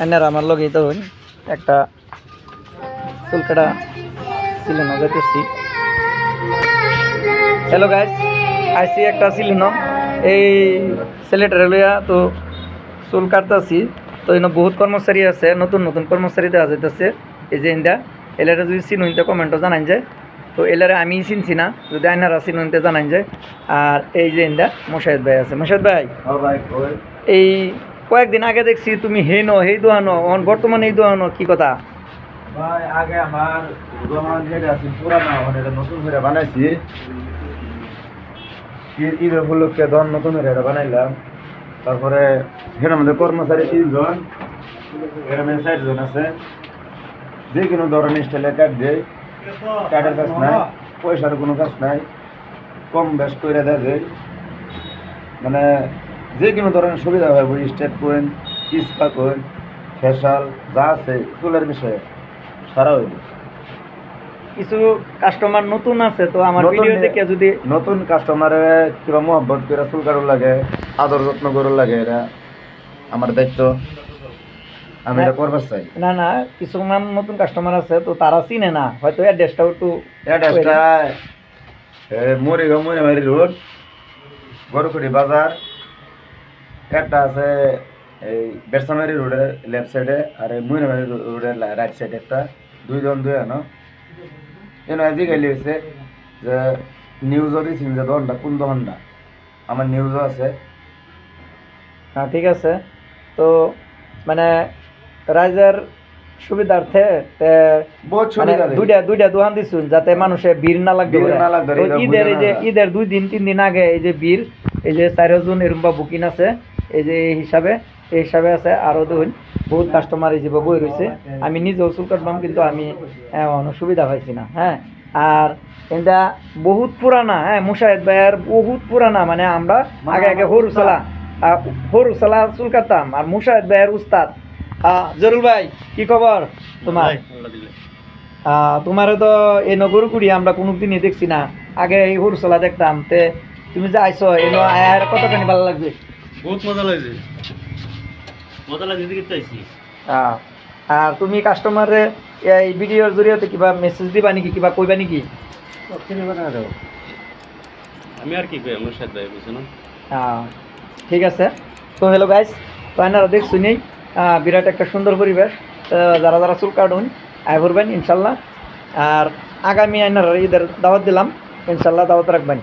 এনার আমার লগেই তো একটা চুল কাটা সিলেনো যেতেছি। হ্যালো গাইস, আইসি একটা সিলেনো এই ছেলেটারে লইয়া তো চুল কাটতেছি। তো এনে বহুত কর্মচারী আছে, নতুন নতুন কর্মচারী দেওয়া যাইতেছে। এই যে ইন্দা এলারে যদি চিনুনতে কমেন্টও জানাই যায়, তো এলারে আমি চিনছি না, যদি আইনারা চিনুনতে জানাই যায়। আর এই যে ইন্দা মোশাহিদ ভাই আছে। মোশাহিদ ভাই, এই কয়েকদিন আগে দেখছি তুমি হেই দোয়ানো, বর্তমানে এই দোয়ানো কি কথা? ভাই আগে আমার দোকান যেটা আছে পুরানো, এটা নতুন করে বানাইছি। ঈদ উপলক্ষে ধর নতুন করে এটা বানাইলাম। তারপরে এখানে আমাদের কর্মচারী 3 জন, এখানে 4 জন আছে। যে কোনো ধরনের স্টাইলে কাট দেয়, কাটের কাজ নাই, পয়সার কোনো কাজ নাই, কম বেশ করে দেয়। মানে যে কোনো ধরনের সুবিধা হয়, ওই স্টেট পয়েন্ট, স্পা পয়েন্ট, ফেশাল যা আছে চুলের বিষয়ে সারা হইল। কিছু কাস্টমার নতুন আছে, তো আমার ভিডিও দেখে যদি নতুন কাস্টমারে কিবা মোহাব্বত করে চুল কাটার লাগে, আদর যত্ন করার লাগে, এটা আমার দায়িত্ব, আমি এটা করবার চাই। না না, কিছুমান নতুন কাস্টমার আছে তো তারা চিনে না, হয়তো অ্যাড্রেসটাও একটু অ্যাড্রেসটা মরিগাঁও মরিমারি রোড, গরুকুড়ি বাজার। একটা আছে এই বেরসামারি রোডের লেফট সাইডে, আর এই মরিমারি রোডের রাইট সাইডে একটা। 2 জন 2 আনো এনে আজিকালি হয়েছে যে নিউজও দিয়েছেন যে দহনটা কোন দহনটা, আমার নিউজও আছে। হ্যাঁ ঠিক আছে। তো মানে রাইজের সুবিধার্থে বহুত মানে সুবিধা দেয়। দুইটা দোকান দিছুন যাতে মানুষের ভিড় না লাগবে। ভিড় না লাগবে, তো এটা ঈদের বুঝে এই যে না। ঈদের 2-3 দিন আগে এই যে ভিড়, এই যে 4 জন এরকম বুকিং আছে, এই যে এই হিসাবে আছে। আরও দেখুন বহুত কাস্টমার এই যে বই রয়েছে। আমি নিজেও চুল কাটলাম, কিন্তু আমি কোনো সুবিধা পাইছি না। হ্যাঁ, আর এটা বহুত পুরানা। হ্যাঁ, মুশাহিদ ভাইয়ের বহুত পুরানা, মানে আমরা আগে হরু সালা চুল কাটতাম। আর মুশাহিদ ভাইয়ের উস্তাদ জরুল ভাই, কি খবর তোমার? তোমারও তো এই নগর কুড়ি আমরা কোনোদিনই দেখছি না, আগে এই হরুসলা দেখতাম। তে তুমি যে আইসো এনো আয়ার কতখানি ভালো লাগবে? বহুত মজা লাগছে, দেখতে আইছি। আর তুমি কাস্টমারে এই ভিডিওর জরিয়তে কিবা মেসেজ দিবা নাকি, কিবা কইবা নাকি? আমি আর কি কই, আমার সাথে বুঝছো না। ঠিক আছে। তো হ্যালো গাইস, তো আপনারা দেখছুনি বিরাট একটা সুন্দর পরিবেশ। যারা যারা চুল কাটুন আয় করবেন ইনশাল্লাহ। আর আগামী আইনার ঈদের দাওয়াত দিলাম, ইনশাল্লাহ দাওয়াত রাখবেন।